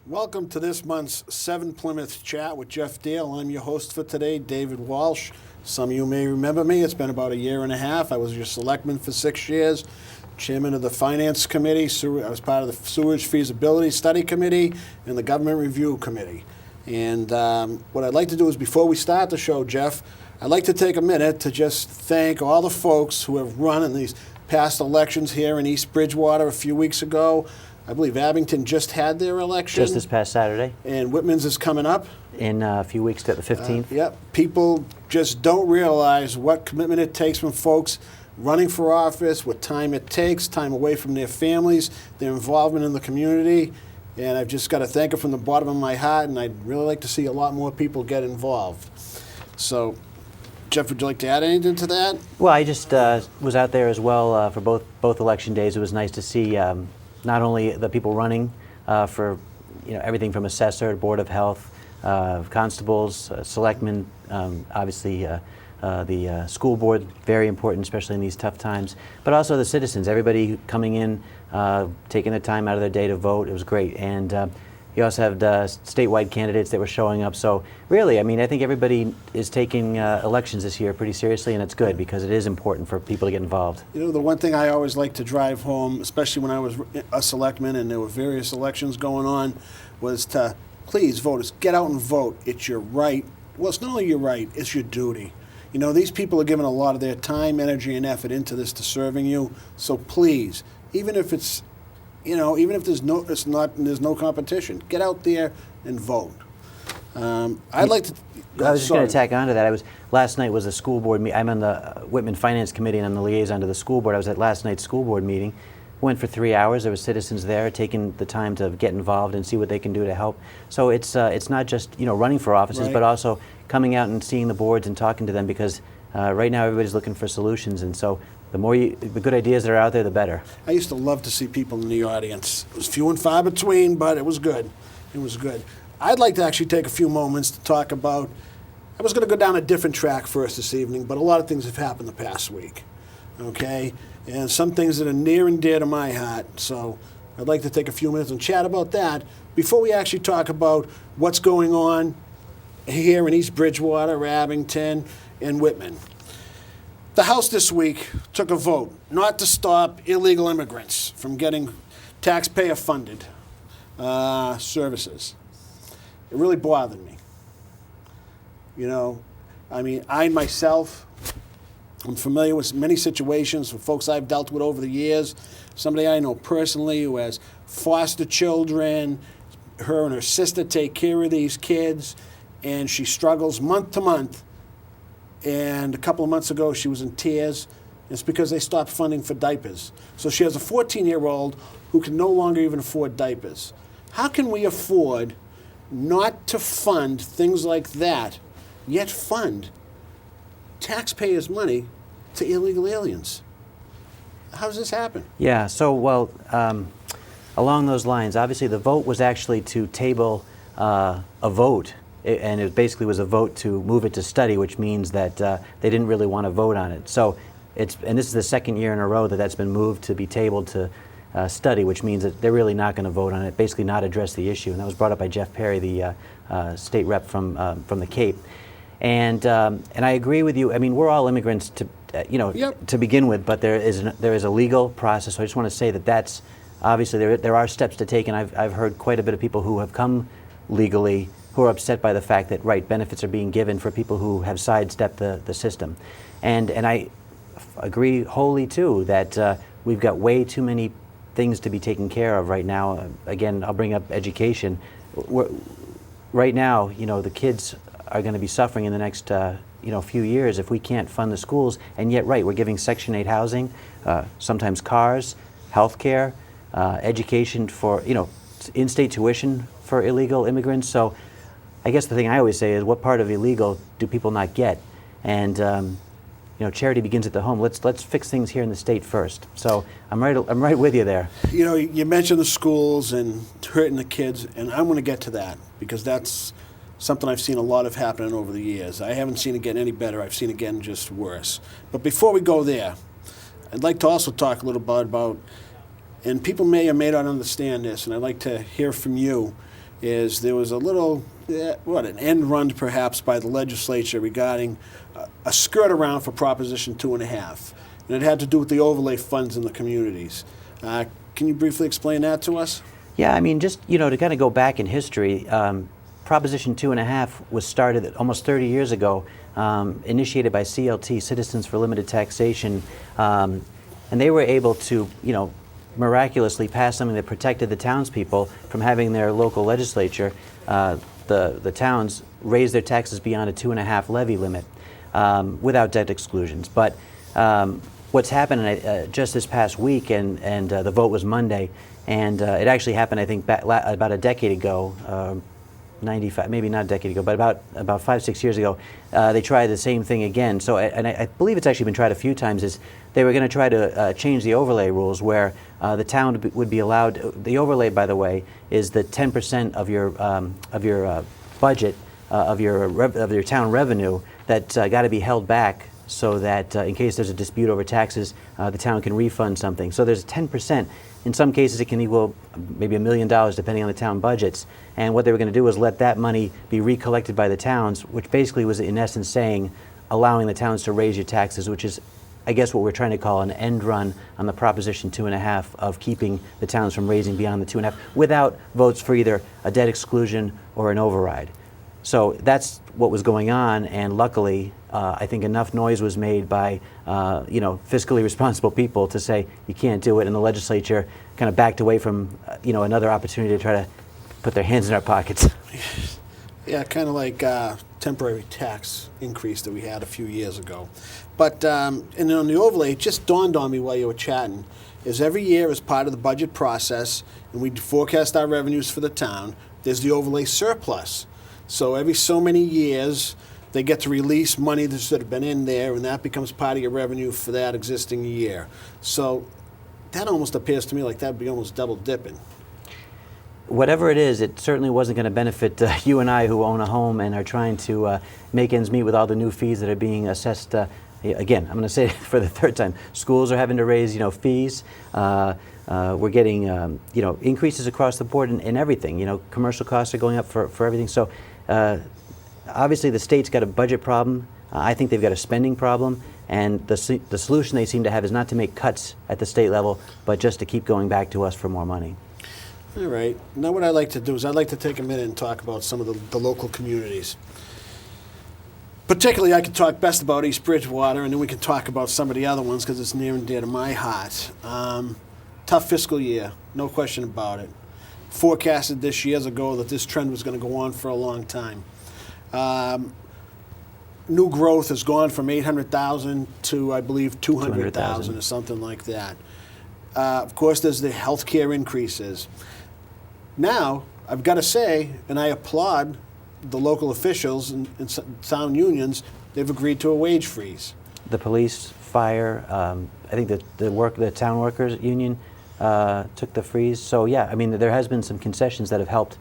Welcome to this month's 7 Plymouth Chat with Geoff Diehl. I'm your host for today, David Walsh. Some of you may remember me. It's been about a year and a half. I was your selectman for 6 years, chairman of the Finance Committee. I was part of the Sewage Feasibility Study Committee and the Government Review Committee. And what I'd like to do is, before we start the show, Geoff, I'd like to take a minute to just thank all the folks who have run in these past elections here in East Bridgewater a few weeks ago. I believe Abington just had their election. Just this past Saturday. And Whitman's is coming up. In a few weeks to the 15th. Yep. People just don't realize what commitment it takes from folks running for office, what time it takes, time away from their families, their involvement in the community. And I've just got to thank them from the bottom of my heart, and I'd really like to see a lot more people get involved. So, Geoff, would you like to add anything to that? Well, I just was out there as well for both election days. It was nice to see not only the people running for everything from assessor, board of health, constables, selectmen, obviously the school board, very important, especially in these tough times, but also the citizens, everybody coming in, taking the time out of their day to vote. It was great. And you also have the statewide candidates that were showing up. So really, I mean, I think everybody is taking elections this year pretty seriously, and it's good because it is important for people to get involved. You know, the one thing I always like to drive home, especially when I was a selectman and there were various elections going on, was to please, voters, get out and vote. It's your right. Well, it's not only your right, it's your duty. You know, these people are giving a lot of their time, energy, and effort into this to serving you. So please, even if it's, even if there's no competition, get out there and vote. I'd like to. I was just going to tack on to that. Last night was a school board meeting. I'm on the Whitman Finance Committee and I'm the liaison to the school board. I was at last night's school board meeting. Went for 3 hours. There were citizens there taking the time to get involved and see what they can do to help. So it's not just running for offices, right, but also coming out and seeing the boards and talking to them, because right now everybody's looking for solutions, and so the good ideas that are out there, the better. I used to love to see people in the audience. It was few and far between, but it was good. It was good. I'd like to actually take a few moments to talk about. I was going to go down a different track first this evening, but a lot of things have happened the past week. Okay. And some things that are near and dear to my heart. So I'd like to take a few minutes and chat about that before we actually talk about what's going on here in East Bridgewater, Abington, and Whitman. The House this week took a vote not to stop illegal immigrants from getting taxpayer-funded services. It really bothered me. I myself, I'm familiar with many situations with folks I've dealt with over the years. Somebody I know personally who has foster children. Her and her sister take care of these kids, and she struggles month to month. And a couple of months ago, she was in tears. It's because they stopped funding for diapers. So she has a 14-year-old who can no longer even afford diapers. How can we afford not to fund things like that, yet fund taxpayers' money to illegal aliens? How does this happen? Yeah, so, along those lines, obviously the vote was actually to table a vote, and it basically was a vote to move it to study, which means that they didn't really want to vote on it. So and this is the second year in a row that that's been moved to be tabled to study, which means that they're really not going to vote on it, basically not address the issue. And that was brought up by Jeff Perry, the state rep from the Cape. And I agree with you. I mean, we're all immigrants Yep. to begin with, but there is a legal process. So I just want to say that's obviously there are steps to take, and I've heard quite a bit of people who have come legally who are upset by the fact that benefits are being given for people who have sidestepped the system, and I agree wholly too that we've got way too many things to be taken care of right now. Again, I'll bring up education. Right now, the kids are going to be suffering in the next few years if we can't fund the schools, and yet we're giving Section 8 housing, sometimes cars, health care, education for in-state tuition for illegal immigrants. So I guess the thing I always say is, what part of illegal do people not get? And charity begins at the home. Let's fix things here in the state first. So I'm right with you there. You mentioned the schools and hurting the kids, and I'm going to get to that because that's something I've seen a lot of happening over the years. I haven't seen it get any better. I've seen it getting just worse. But before we go there, I'd like to also talk a little bit about, and people may or may not understand this, and I'd like to hear from you. is there was a little, an end run perhaps by the legislature regarding a skirt around for Proposition 2.5. And it had to do with the overlay funds in the communities. Can you briefly explain that to us? Yeah, I mean, just, to kind of go back in history, Proposition 2.5 was started almost 30 years ago, initiated by CLT, Citizens for Limited Taxation, and they were able to, miraculously pass something that protected the townspeople from having their local legislature, the towns, raise their taxes beyond a 2.5 levy limit without debt exclusions. But what's happened just this past week, and the vote was Monday, and it actually happened, I think, about a decade ago, 95, maybe not a decade ago, but about 5-6 years ago, they tried the same thing again. So, and I believe it's actually been tried a few times. Is they were going to try to change the overlay rules, where the town would be allowed. The overlay, by the way, is the 10% of your budget of your town revenue that's got to be held back, so that in case there's a dispute over taxes, the town can refund something. So there's 10%. In some cases, it can equal maybe $1 million, depending on the town budgets. And what they were going to do was let that money be recollected by the towns, which basically was, in essence, saying, allowing the towns to raise your taxes, which is, I guess, what we're trying to call an end run on the Proposition 2.5 of keeping the towns from raising beyond the 2.5 without votes for either a debt exclusion or an override. So that's what was going on, and luckily, I think enough noise was made by, fiscally responsible people to say you can't do it, and the legislature kind of backed away from, another opportunity to try to put their hands in our pockets. Yeah, kind of like temporary tax increase that we had a few years ago. But and on the overlay, it just dawned on me while you were chatting, is every year as part of the budget process, and we forecast our revenues for the town, there's the overlay surplus. So every so many years, they get to release money that should have been in there, and that becomes part of your revenue for that existing year. So that almost appears to me like that would be almost double dipping. Whatever it is, it certainly wasn't going to benefit you and I, who own a home and are trying to make ends meet with all the new fees that are being assessed. Again, I'm going to say it for the third time. Schools are having to raise, fees. We're getting, increases across the board in everything. Commercial costs are going up for everything. So obviously the state's got a budget problem. I think they've got a spending problem. And the solution they seem to have is not to make cuts at the state level, but just to keep going back to us for more money. All right. Now what I'd like to do is I'd like to take a minute and talk about some of the local communities. Particularly, I could talk best about East Bridgewater, and then we can talk about some of the other ones because it's near and dear to my heart. Tough fiscal year, no question about it. Forecasted this years ago that this trend was going to go on for a long time. New growth has gone from 800,000 to, I believe, 200,000 or something like that. Of course, there's the healthcare increases. Now, I've got to say, and I applaud the local officials and town unions, they've agreed to a wage freeze. The police, fire, I think the town workers union took the freeze. So yeah, I mean, there has been some concessions that have helped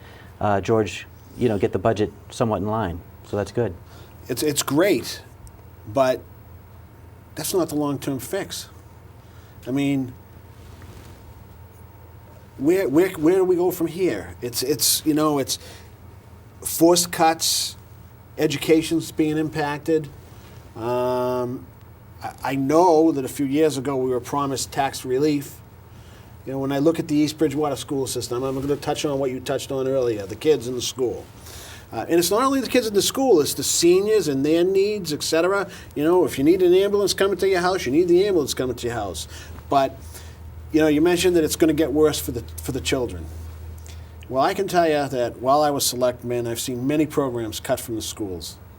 George, get the budget somewhat in line. So that's good. It's great, but that's not the long-term fix. I mean, where do we go from here? It's forced cuts, education's being impacted. I know that a few years ago we were promised tax relief. When I look at the East Bridgewater school system, I'm going to touch on what you touched on earlier, the kids in the school. And it's not only the kids in the school, it's the seniors and their needs, et cetera. If you need an ambulance coming to your house, you need the ambulance coming to your house. But, you mentioned that it's going to get worse for the children. Well, I can tell you that while I was selectman, I've seen many programs cut from the schools.